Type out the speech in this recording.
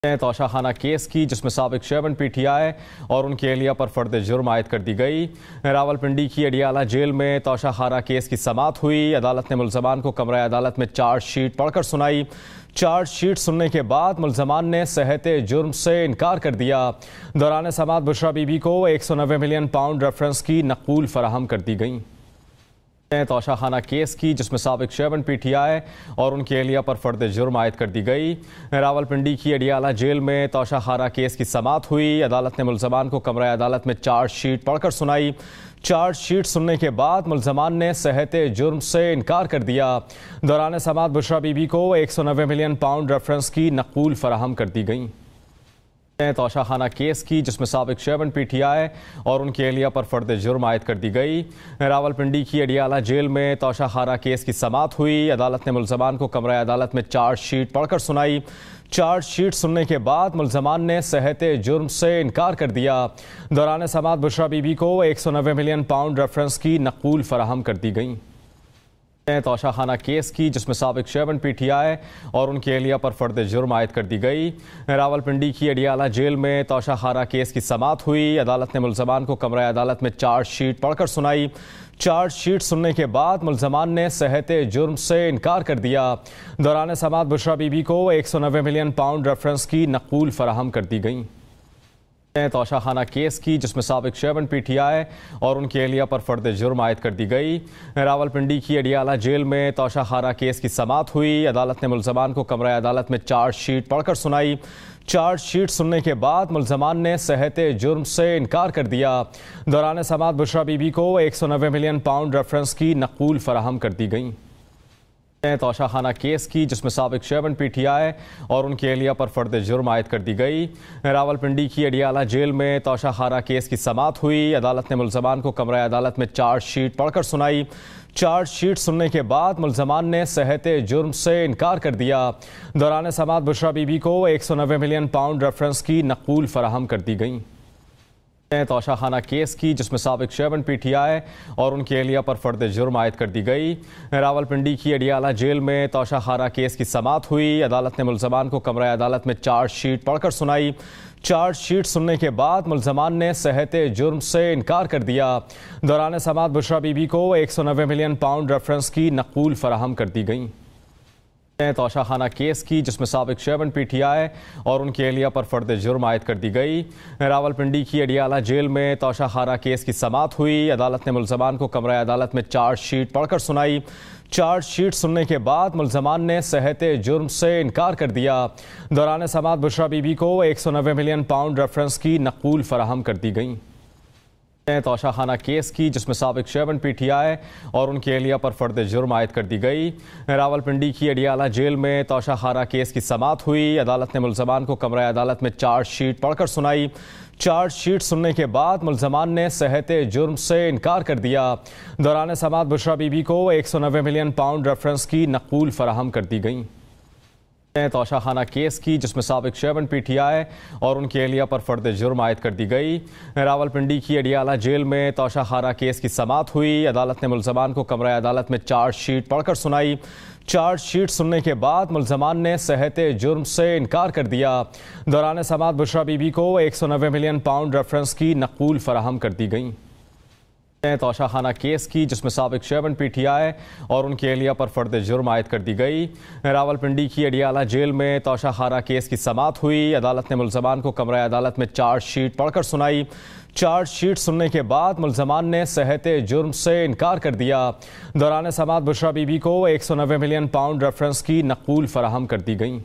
توشہ خانہ کیس کی جس میں سابق چیئرمین پی ٹی آئی اور ان کی اہلیہ پر فرد جرم عائد کر دی گئی۔ راولپنڈی کی اڈیالہ جیل میں توشہ خانہ کیس کی سماعت ہوئی۔ عدالت نے ملزمان کو کمرہ عدالت میں چارج شیٹ پڑھ کر سنائی۔ چارج شیٹ سننے کے بعد ملزمان نے صحت جرم سے انکار کر دیا۔ دوران سماعت بشرا بی بی کو 190 ملین پاؤنڈ ریفرنس کی نقول فراہم کر دی گئی۔ توشہ خانہ کیس کی جس میں سابق چیئرمین پی ٹی آئی اور ان کی اہلیہ پر فرد جرم عائد کر دی گئی۔ راولپنڈی کی اڈیالہ جیل میں توشہ خانہ کیس کی سماعت ہوئی۔ عدالت نے ملزمان کو کمرہ عدالت میں چارج شیٹ پڑھ کر سنائی۔ چارج شیٹ سننے کے بعد ملزمان نے صحت جرم سے انکار کر دیا۔ دوران سماعت بشرا بی بی کو 190 ملین پاؤنڈ ریفرنس کی نقول فراہم کر دی گئی۔ توشہ خانہ کیس کی جس میں سابق چیئرمین پی ٹی آئی اور ان کی اہلیہ پر فرد جرم عائد کر دی گئی۔ راولپنڈی کی اڈیالہ جیل میں توشہ خانہ کیس کی سماعت ہوئی۔ عدالت نے ملزمان کو کمرہ عدالت میں چارج شیٹ پڑھ کر سنائی۔ چارج شیٹ سننے کے بعد ملزمان نے صحت جرم سے انکار کر دیا۔ دوران سماعت بشرا بی بی کو 190 ملین پاؤنڈ ریفرنس کی نقول فراہم کر دی گئی۔ توشہ خانہ کیس کی جس میں سابق چیئرمین پی ٹی آئی اور ان کی اہلیہ پر فرد جرم عائد کر دی گئی۔ راولپنڈی کی اڈیالہ جیل میں توشہ خانہ کیس کی سماعت ہوئی۔ عدالت نے ملزمان کو کمرہ عدالت میں چارج شیٹ پڑھ کر سنائی۔ چارج شیٹ سننے کے بعد ملزمان نے صحت جرم سے انکار کر دیا۔ دوران سماعت بشرا بی بی کو 190 ملین پاؤنڈ ریفرنس کی نقول فراہم کر دی گئی۔ توشہ خانہ کیس کی جس میں سابق چیئرمین پی ٹی آئی اور ان کی اہلیہ پر فرد جرم عائد کر دی گئی۔ راولپنڈی کی اڈیالہ جیل میں توشہ خانہ کیس کی سماعت ہوئی۔ عدالت نے ملزمان کو کمرہ عدالت میں چارج شیٹ پڑھ کر سنائی۔ چارج شیٹ سننے کے بعد ملزمان نے صحت جرم سے انکار کر دیا۔ دوران سماعت بشرا بی بی کو 190 ملین پاؤنڈ ریفرنس کی نقول فراہم کر دی گئی۔ توشہ خانہ کیس کی جس میں سابق چیئرمین پی ٹی آئی اور ان کی اہلیہ پر فرد جرم عائد کر دی گئی۔ راولپنڈی کی اڈیالہ جیل میں توشہ خانہ کیس کی سماعت ہوئی۔ عدالت نے ملزمان کو کمرہ عدالت میں چارج شیٹ پڑھ کر سنائی۔ چارج شیٹ سننے کے بعد ملزمان نے صحت جرم سے انکار کر دیا۔ دوران سماعت بشرا بی بی کو 190 ملین پاؤنڈ ریفرنس کی نقول فراہم کر دی گئی۔ توشہ خانہ کیس کی جس میں سابق چیئرمین پی ٹی آئی اور ان کی اہلیہ پر فرد جرم عائد کر دی گئی۔ راولپنڈی کی اڈیالہ جیل میں توشہ خانہ کیس کی سماعت ہوئی۔ عدالت نے ملزمان کو کمرہ عدالت میں چارج شیٹ پڑھ کر سنائی۔ چارج شیٹ سننے کے بعد ملزمان نے صحت جرم سے انکار کر دیا۔ دوران سماعت بشرا بی بی کو 190 ملین پاؤنڈ ریفرنس کی نقول فراہم کر دی گئی۔ توشہ خانہ کیس کی جس میں سابق چیئرمین پی ٹی آئی اور ان کی اہلیہ پر فرد جرم عائد کر دی گئی۔ راولپنڈی کی اڈیالہ جیل میں توشہ خانہ کیس کی سماعت ہوئی۔ عدالت نے ملزمان کو کمرہ عدالت میں چارج شیٹ پڑھ کر سنائی۔ چارج شیٹ سننے کے بعد ملزمان نے صحت جرم سے انکار کر دیا۔ دوران سماعت بشرا بی بی کو 190 ملین پاؤنڈ ریفرنس کی نقول فراہم کر دی گئی۔ توشہ خانہ کیس کی جس میں سابق چیئرمین پی ٹی آئی اور ان کی اہلیہ پر فرد جرم عائد کر دی گئی۔ راولپنڈی کی اڈیالہ جیل میں توشہ خانہ کیس کی سماعت ہوئی۔ عدالت نے ملزمان کو کمرہ عدالت میں چارج شیٹ پڑھ کر سنائی۔ چارج شیٹ سننے کے بعد ملزمان نے صحت جرم سے انکار کر دیا۔ دوران سماعت بشرا بی بی کو 190 ملین پاؤنڈ ریفرنس کی نقول فراہم کر دی گئی۔ توشہ خانہ کیس کی جس میں سابق چیئرمین پی ٹی آئی اور ان کی اہلیہ پر فرد جرم عائد کر دی گئی۔ راولپنڈی کی اڈیالہ جیل میں توشہ خانہ کیس کی سماعت ہوئی۔ عدالت نے ملزمان کو کمرہ عدالت میں چارج شیٹ پڑھ کر سنائی۔ چارج شیٹ سننے کے بعد ملزمان نے صحت جرم سے انکار کر دیا۔ دوران سماعت بشرا بی بی کو 190 ملین پاؤنڈ ریفرنس کی نقول فراہم کر دی گئی۔ توشہ خانہ کیس کی جس میں سابق چیئرمین پی ٹی آئی اور ان کی اہلیہ پر فرد جرم عائد کر دی گئی۔ راولپنڈی کی اڈیالہ جیل میں توشہ خانہ کیس کی سماعت ہوئی۔ عدالت نے ملزمان کو کمرہ عدالت میں چارج شیٹ پڑھ کر سنائی۔ چارج شیٹ سننے کے بعد ملزمان نے صحت جرم سے انکار کر دیا۔ دوران سماعت بشرا بی بی کو 190 ملین پاؤنڈ ریفرنس کی نقول فراہم کر دی گئی۔